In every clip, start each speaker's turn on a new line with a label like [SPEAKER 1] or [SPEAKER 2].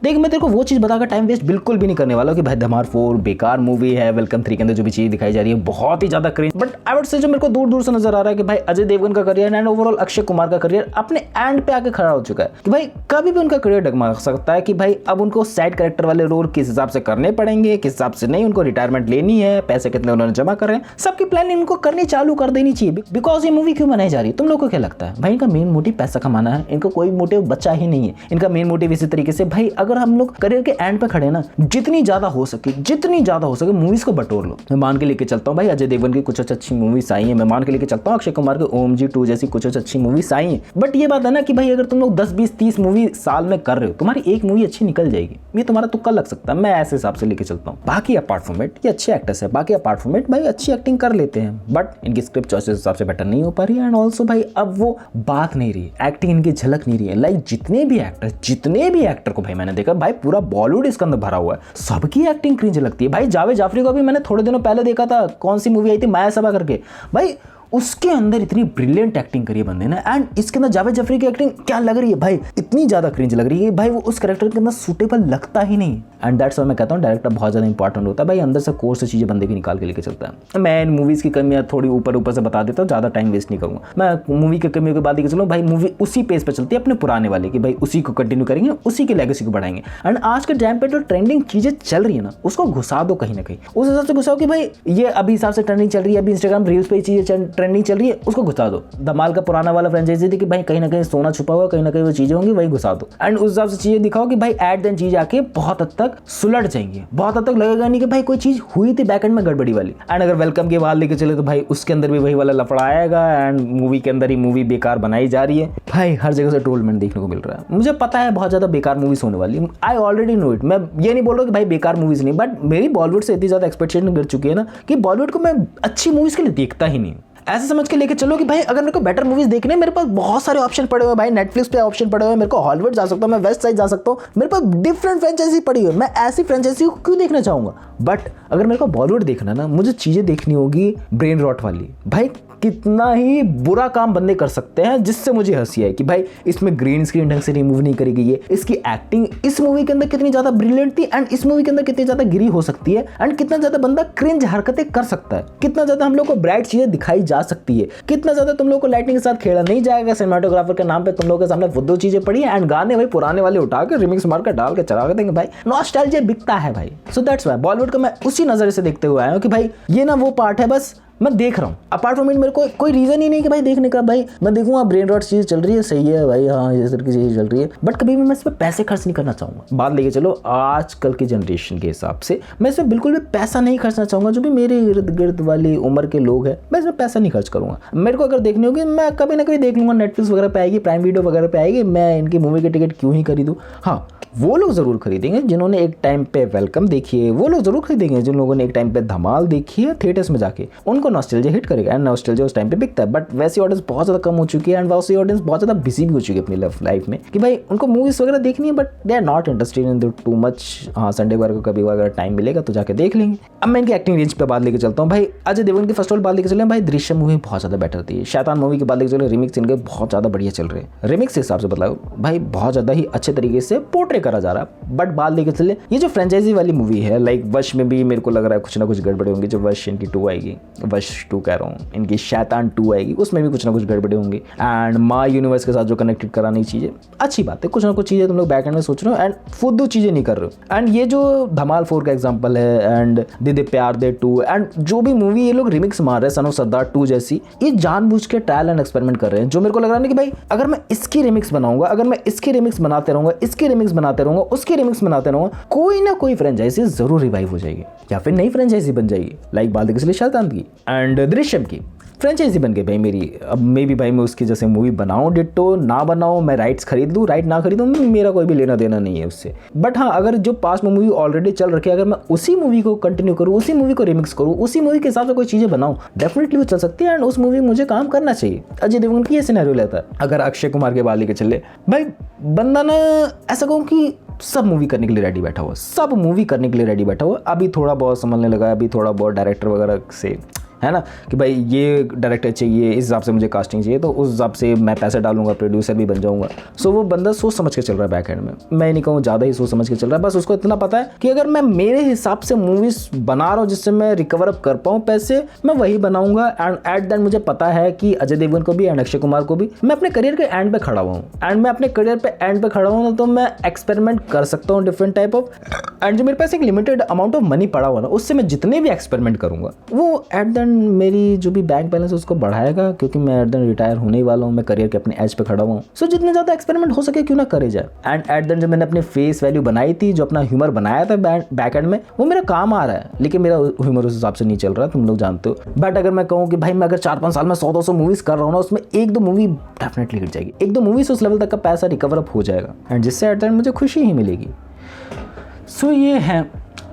[SPEAKER 1] देख मैं तेरे को वो चीज़ बताकर टाइम वेस्ट बिल्कुल भी नहीं करने वाला कि भाई धमाल 4 बेकार मूवी है, वेलकम 3 के अंदर जो भी चीज़ दिखाई जा रही है बहुत ही ज़्यादा cringe. But I would say जो मेरे को दूर दूर से नजर आ रहा है कि भाई अजय देवगन का career and overall Akshay Kumar का करियर अपने एंड पे आके खड़ा हो चुका है कि भाई कभी भी उनका करियर डगमगा सकता है कि भाई अब उनको सैड कैरेक्टर वाले रोल किस हिसाब से करने पड़ेंगे, किस हिसाब से नहीं, उनको रिटायरमेंट लेनी है, पैसे कितने उन्होंने जमा कर रहे हैं, सबकी प्लानिंग इनको करनी चालू कर देनी चाहिए। बिकॉज ये मूवी क्यों बनाई जा रही है तुम लोग को क्या लगता है? भाई इनका मेन मोटिव पैसा कमाना है, इनको कोई मोटिव बच्चा ही नहीं है। इनका मेन मोटिव इसी तरीके से भाई अगर हम लोग करियर के एंड पे खड़े ना, जितनी ज्यादा हो सके मूवीज को बटोर लो। मैं मान के लेके चलता हूँ भाई अजय देवगन की कुछ अच्छी मूवीज आई है, मैं मान के लेके चलता हूँ अक्षय कुमार के OMG 2 जैसी कुछ अच्छी मूवीज आई है। बट ये बात है ना कि भाई अगर तुम लोग 10 20 30 मूवी साल में कर रहे हो, तुम्हारी एक मूवी अच्छी निकल जाएगी, ये तुम्हारा तुक्का लग सकता है। मैं ऐसे हिसाब से लेके चलता हूँ। बाकी अपार्ट फ्रॉम इट ये अच्छे एक्टर्स है, बाकी अपार्ट फ्रॉम इट भाई अच्छी एक्टिंग कर लेते हैं, बट इनकी स्क्रिप्ट चॉइसेस हिसाब से बेटर नहीं हो पा रही है। एंड ऑल्सो भाई अब वो बात नहीं रही, एक्टिंग इनकी झलक नहीं रही है। लाइक जितने भी एक्टर को भाई मैंने देखा भाई पूरा बॉलीवुड इसके अंदर भरा हुआ है, सबकी एक्टिंग क्रिंज लगती है। भाई जावेद जाफरी को भी मैंने थोड़े दिनों पहले देखा था, कौन सी मूवी आई थी माया सभा करके, भाई उसके अंदर इतनी ब्रिलियंट एक्टिंग करी है बंदे ने। एंड इसके अंदर जावेद जाफरी की एक्टिंग क्या लग रही है भाई, इतनी ज्यादा क्रिंज लग रही है भाई, वो उस कैरेक्टर के अंदर सूटेबल लगता ही नहीं। एंड दैट्स व्हाई मैं कहता हूँ डायरेक्टर बहुत ज्यादा इंपॉर्टेंट होता है भाई, अंदर से कोर से चीजें बंदे की निकाल के लेके चलता है। मैं इन मूवीज की कमियां थोड़ी ऊपर से बता देता हूँ, ज्यादा टाइम वेस्ट नहीं करूंगा। मैं मूवी की कमियों के बाद लेके चलूँ भाई, मूवी उसी पेज पे चलती है अपने पुराने वाले की, भाई उसी को कंटिन्यू करेंगे, उसी की लेगेसी को बढ़ाएंगे। एंड आज के टाइम पे जो ट्रेंडिंग चीजें चल रही है ना, उसको घुसा दो कहीं ना कहीं, उस हिसाब से घुसाओ कि भाई ये अभी हिसाब से ट्रेंडिंग चल रही है, अभी इंस्टाग्राम रील्स पे चीजें ट्रेंडिंग चल रही है, उसको घुसा दो। धमाल का पुराना वाला फ्रेंचाइजी थी कि भाई कहीं ना कहीं सोना छुपा हुआ, कहीं ना कहीं वो चीजें होंगी, वही घुसा दो। एंड उस हिसाब से चीजें दिखाओ कि भाई एट देन चीज आके बहुत हद तक सुलट जाएंगी, बहुत हद तक लगेगा नहीं कि भाई कोई चीज हुई थी बैक एंड में गड़बड़ी वाली। एंड अगर वेलकम के बाद लेके चले तो भाई उसके अंदर भी वही वाला लफड़ा आएगा, एंड मूवी के अंदर ही मूवी बेकार बनाई जा रही है। भाई हर जगह से ट्रोलमेंट देखने को मिल रहा है, मुझे पता है बहुत ज्यादा बेकार मूवीज होने वाली, आई ऑलरेडी नो इट। मैं ये नहीं बोल रहा कि भाई बेकार मूवीज नहीं, बट मेरी बॉलीवुड से इतनी ज्यादा एक्सपेक्टेशन गिर चुकी है ना कि बॉलीवुड को मैं अच्छी मूवीज के लिए देखता ही नहीं। ऐसे समझ के लेके चलो कि भाई अगर मेरे को बेटर मूवीज देखने, मेरे पास बहुत सारे ऑप्शन पड़े हुए हैं भाई, नेटफ्लिक्स पे ऑप्शन पड़े हुए हैं, मेरे को हॉलीवुड जा सकता हूँ, मैं वेस्ट साइड जा सकता हूँ, मेरे पास डिफरेंट फ्रेंचाइजी पड़ी हुई है, मैं ऐसी फ्रेंचाइजी को क्यों देखना चाहूंगा। बट अगर मेरे को बॉलीवुड देखना ना, मुझे चीजें देखनी होगी ब्रेन रॉट वाली। भाई कितना ही बुरा काम बंदे कर सकते हैं जिससे मुझे हंसी है कि भाई इसमें ग्रीन स्क्रीन ढंग से रिमूव नहीं करी गई है, इसकी एक्टिंग इस मूवी के अंदर कितनी ज्यादा ब्रिलियंट थी, एंड इस मूवी के अंदर कितनी ज्यादा गिरी हो सकती है, एंड कितना ज्यादा बंदा क्रिंज हरकतें कर सकता है, कितना ज्यादा हम लोग को ब्राइट चीजें दिखाई जा सकती है, कितना ज्यादा तुम लोग को लाइटिंग के साथ खेला नहीं जाएगा। सिनेमाटोग्राफर के नाम पे तुम लोग के सामने वो चीजें पड़ी है, एंड गाने भाई पुराने वाले उठा के रिमिक्स मार कर डाल के चला के देंगे भाई, नॉस्टैल्जिया बिकता है भाई। सो दैट्स व्हाई बॉलीवुड को मैं उसी नजर से देखते हुए आया हूँ कि भाई ये ना वो पार्ट है, बस मैं देख रहा हूँ। अपार्ट फ्रॉम इट मेरे को कोई रीजन ही नहीं कि भाई देखने का, भाई मैं देखूंगा ब्रेन रॉट चीज चल रही है, सही है भाई, हाँ इस तरह की चीज चल रही है, बट कभी भी मैं इस पर पैसे खर्च नहीं करना चाहूंगा। बात लेके चलो आजकल की जनरेशन के हिसाब से, मैं इसमें बिल्कुल भी पैसा नहीं खर्चना चाहूंगा। जो भी मेरे इर्द गिर्द वाली उम्र के लोग हैं, मैं इसमें पैसा नहीं खर्च करूंगा। मेरे को अगर देखनी होगी मैं कभी ना कभी देख लूंगा, नेटफ्लिक्स वगैरह पे आएगी, प्राइम वीडियो वगैरह पे आएगी, मैं इनकी मूवी की टिकट क्यों ही खरीदूं। हाँ वो लोग जरूर खरीदेंगे जिन्होंने एक टाइम पे वेलकम देखी है, वो लोग जरूर खरीदेंगे जिन लोगों ने एक टाइम पे धमाल देखी है थिएटर्स में जाके, उनको नॉस्टैल्जिया हिट करेगा, एंड नॉस्टैल्जिया उस टाइम पे बिकता है। बट वैसी ऑडियंस बहुत ज्यादा कम हो चुकी है, एंड वैसी ऑडियंस बहुत ज्यादा बिजी भी हो चुकी है अपनी लाइफ में कि भाई उनको मूवीज वगैरह देखनी है, but they are not interested in too much. हाँ संडे को कभी अगर टाइम मिलेगा तो जाके देख लेंगे। अब मैं इनकी एक्टिंग रेंज पे बात लेके चलता हूँ। भाई अजय देवगन की फर्स्ट ऑफ ऑल बात लेके चले भाई, दृश्यम मूवी बहुत ज्यादा बेटर थी। शैतान मूवी की बात लेके चले, रिमिक्स इनके बहुत ज्यादा बढ़िया चल रहे हैं, रिमिक्स के हिसाब से बदलाव भाई बहुत ज्यादा ही अच्छे तरीके से पोर्ट्रे करा जा रहा है। बट बात लेके चले ये जो फ्रेंचाइजी वाली मूवी है, लाइक वश में भी मेरे को लग रहा है कुछ ना कुछ गड़बड़े होंगी। जो वश इनकी 2 आएगी, वश 2 कह रहा हूँ, इनकी शैतान 2 आएगी, उसमें भी कुछ ना कुछ गड़बड़े होंगे। एंड माँ यूनिवर्स के साथ जो कनेक्टेड करानी चीजें, अच्छी बात है, कुछ ना कुछ चीजें तुम लोग बैक एंड में सोच रहे हो एंड फुद्दू चीजें नहीं कर रहे हो। एंड ये जो धमाल 4 का एग्जाम्पल है, एंड दे प्यार दे 2, एंड जो भी मूवी ये लोग रिमिक्स मार रहे हैं सन ऑफ सरदार 2 जैसी, ये जानबूझ के ट्रायल एंड एक्सपेरिमेंट कर रहे हैं। जो मेरे को लग रहा है कि भाई अगर मैं इसकी रिमिक्स बनाऊंगा, अगर मैं इसकी रिमिक्स बनाते रहूंगा, इसकी रिमिक्स बनाते रहूंगा, उसकी रिमिक्स बनाते रहूंगा, कोई ना कोई फ्रेंचाइजी जरूर रिवाइव हो जाएगी या फिर नई फ्रेंचाइजी बन जाएगी। लाइक बात देखिए शैतान की एंड दृश्यम की फ्रेंचाइजी बन गई भाई मेरी। अब मे भी भाई मैं उसकी जैसे मूवी बनाऊं, डिट्टो ना बनाऊं, मैं राइट्स खरीद लूँ, राइट ना खरीदूं, मेरा कोई भी लेना देना नहीं है उससे। बट हाँ अगर जो पास में मूवी ऑलरेडी चल रखी है, अगर मैं उसी मूवी को कंटिन्यू करूँ, उसी मूवी को रिमिक्स करूँ, उसी मूवी के हिसाब से कोई चीज़ें बनाऊँ, डेफिनेटली वो चल सकती है एंड उस मूवी में मुझे काम करना चाहिए। अजय देवगन की ये सिनेरियो लेता है। अगर अक्षय कुमार के बाली के चले भाई, बंदा ना ऐसा कहूँ कि सब मूवी करने के लिए रेडी बैठा हुआ, सब मूवी करने के लिए रेडी बैठा हुआ। अभी थोड़ा बहुत संभलने लगा, अभी थोड़ा बहुत डायरेक्टर वगैरह से है ना, कि भाई ये डायरेक्टर चाहिए, इस हिसाब से मुझे कास्टिंग चाहिए, तो उस हिसाब से मैं पैसे डालूंगा, प्रोड्यूसर भी बन जाऊंगा। सो वो बंदा सोच समझ के चल रहा है बैक एंड में, मैं नहीं कहूँ ज़्यादा ही सोच समझ के चल रहा है, बस उसको इतना पता है कि अगर मैं मेरे हिसाब से मूवीज़ बना रहा हूँ जिससे मैं रिकवर अप कर पाऊँ पैसे, मैं वही बनाऊंगा। एंड एट दैट मुझे पता है कि अजय देवगन को भी एंड अक्षय कुमार को भी मैं अपने करियर के एंड पे खड़ा हुआ हूँ, एंड मैं अपने करियर पे एंड पे खड़ा हूँ, तो मैं एक्सपेरिमेंट कर सकता हूँ डिफरेंट टाइप ऑफ, एंड जो मेरे पास एक लिमिटेड अमाउंट ऑफ मनी पड़ा हुआ ना, उससे मैं जितने भी एक्सपेरिमेंट करूँगा वो एट द एंड मेरी जो भी बैंक बैलेंस है उसको बढ़ाएगा, क्योंकि मैं एट द एंड रिटायर होने ही वाला हूँ, मैं करियर के अपने एज पे खड़ा हुआ हूँ। सो जितने ज़्यादा एक्सपेरिमेंट हो सके क्यों ना करे जाए। एंड एट द एंड जब मैंने अपनी फेस वैल्यू बनाई थी, जो अपना ह्यूमर बनाया था बैक एंड में, वो मेरा काम आ रहा है, लेकिन मेरा ह्यूमर उस हिसाब से नहीं चल रहा, तुम लोग जानते हो। बट अगर मैं कहूँ कि भाई मैं अगर 4-5 साल में 100-200 मूवीज़ कर रहा हूँ ना, उसमें 1-2 मूवी डेफिनेटली हिट जाएगी, 1-2 मूवी से उस लेवल तक का पैसा रिकवर अप हो जाएगा, एंड जिससे एट द एंड मुझे खुशी ही मिलेगी। सो ये है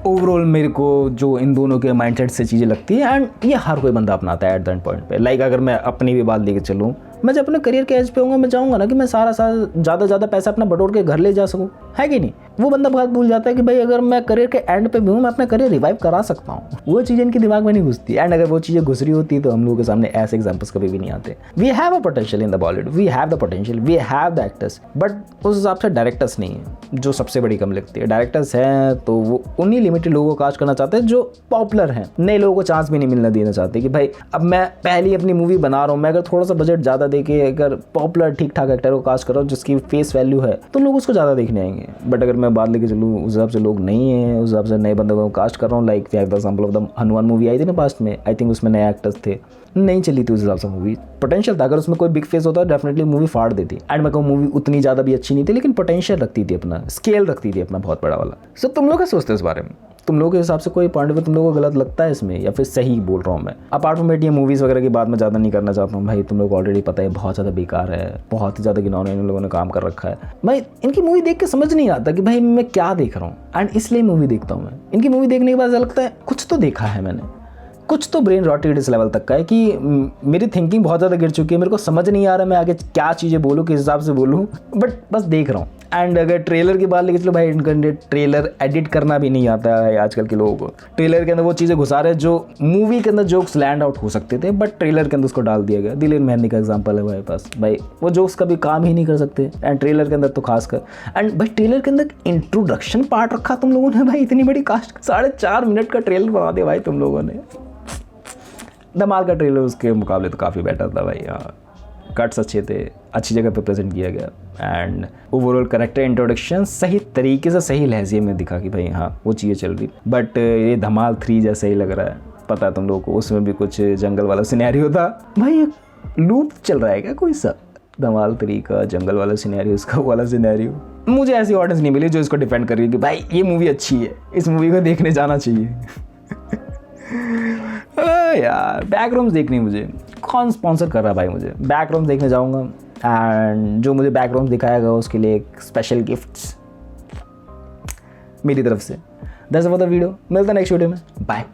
[SPEAKER 1] ओवरऑल मेरे को जो इन दोनों के माइंडसेट से चीज़ें लगती है, एंड ये हर कोई बंदा अपनाता है एट दैट पॉइंट पे। लाइक अगर मैं अपनी भी बात लेके चलूँ, मैं जब अपने करियर के एज पे होऊंगा, मैं चाहूँगा ना कि मैं सारा साल ज़्यादा ज़्यादा पैसा अपना बटोर के घर ले जा सकूँ, है कि नहीं। वो बंदा बहुत भूल जाता है कि भाई अगर मैं करियर के एंड पे भी हूँ, मैं अपना करियर रिवाइव करा सकता हूँ। वो चीज़ें इनके दिमाग में नहीं घुसती, एंड अगर वो चीज़ें घुस रही होती तो हम लोगों के सामने ऐसे एग्जाम्पल्स कभी भी नहीं आते। We have a potential in the Bollywood, we have the potential, we have the actors, but उस हिसाब से डायरेक्टर्स नहीं है, जो सबसे बड़ी कम लगती है। डायरेक्टर्स हैं तो वो उन्हीं लिमिटेड लोगों को कास्ट करना चाहते हैं जो पॉपुलर हैं, नए लोगों को चांस भी नहीं मिलना देना चाहते कि भाई अब मैं पहली अपनी मूवी बना रहा हूँ, मैं अगर थोड़ा सा बजट ज़्यादा देके अगर पॉपुलर ठीक ठाक एक्टर को कास्ट कर रहा हूँ जिसकी फेस वैल्यू है, तो लोग उसको ज़्यादा देखने आएंगे। बट अगर मैं बात लेके चलूँ उस हिसाब से लोग नहीं है, उस हिसाब से नए बंदों को कास्ट कर रहा हूँ। Like the example of the Hanuman movie आई थी ना पास्ट में, आई थिंक उसमें नए एक्टर्स थे, नहीं चली थी उस हिसाब से मूवी। पोटेंशियल था, अगर उसमें कोई बिग फेस होता डेफिनेटली मूवी फाड़ देती। एंड मैं कहूँ मूवी उतनी ज़्यादा भी अच्छी नहीं थी, लेकिन पोटेंशियल रखती थी, अपना स्केल रखती थी अपना बहुत बड़ा वाला। सो तुम लोग क्या सोचते हो इस बारे में? तुम लोगों के हिसाब से कोई पॉइंट पे तुम लोगों को गलत लगता है इसमें, या फिर सही बोल रहा हूँ मैं? अपार्ट फ्रॉम इट, ये मूवीज़ वगैरह की बात मैं ज़्यादा नहीं करना चाहता हूँ भाई, तुम लोग को ऑलरेडी पता है बहुत ज़्यादा बेकार है, बहुत ही ज़्यादा घिनौने इन लोगों ने काम कर रखा है। भाई इनकी मूवी देख के समझ नहीं आता कि भाई मैं क्या देख रहा हूँ, एंड इसलिए मूवी देखता हूँ मैं। इनकी मूवी देखने के बाद ऐसा लगता है कुछ तो देखा है मैंने, कुछ तो ब्रेन रॉटेड इस लेवल तक का है कि मेरी थिंकिंग बहुत ज़्यादा गिर चुकी है, मेरे को समझ नहीं आ रहा मैं आगे क्या चीज़ें बोलूँ, किस हिसाब से बोलूँ, बट बस देख रहा हूँ। एंड अगर ट्रेलर की बात लेके चलो भाई, इनका ट्रेलर एडिट करना भी नहीं आता है आजकल के लोगों को। ट्रेलर के अंदर वो चीज़ें घुसा रहे जो मूवी के अंदर जोक्स लैंड आउट हो सकते थे, बट ट्रेलर के अंदर उसको डाल दिया गया। दिलेर मेहंदी का एग्जांपल है भाई पास, भाई वो जोक्स कभी काम ही नहीं कर सकते, एंड ट्रेलर के अंदर तो खासकर। एंड भाई ट्रेलर के अंदर इंट्रोडक्शन पार्ट रखा तुम लोगों ने, भाई इतनी बड़ी कास्ट, 4.5 मिनट का ट्रेलर बना दिया भाई तुम लोगों ने। धमाल का ट्रेलर उसके मुकाबले तो काफ़ी बेटर था भाई। हाँ, कट्स अच्छे थे, अच्छी जगह पे प्रेजेंट किया गया, एंड ओवरऑल करेक्टर इंट्रोडक्शन सही तरीके से सही लहजे में दिखा कि भाई हाँ वो चीज़ें चल रही। बट ये धमाल 3 जैसा ही लग रहा है, पता है तुम लोगों को, उसमें भी कुछ जंगल वाला सिनेरियो था भाई। एक लूप चल रहा है क्या कोई सा? धमाल 3 का जंगल वाला सिनेरियो, उसका वाला सिनेरियो। मुझे ऐसी ऑडियंस नहीं मिली जो इसको डिफेंड कर रही है कि भाई ये मूवी अच्छी है, इस मूवी को देखने जाना चाहिए। यार बैकग्राउंड्स देखनी, मुझे कौन स्पॉन्सर कर रहा है भाई? मुझे बैकग्राउंड्स देखने जाऊंगा, एंड जो मुझे बैकग्राउंड दिखाएगा उसके लिए एक स्पेशल गिफ्ट्स मेरी तरफ से। दैट्स फॉर द वीडियो, मिलता है नेक्स्ट वीडियो में, बाय।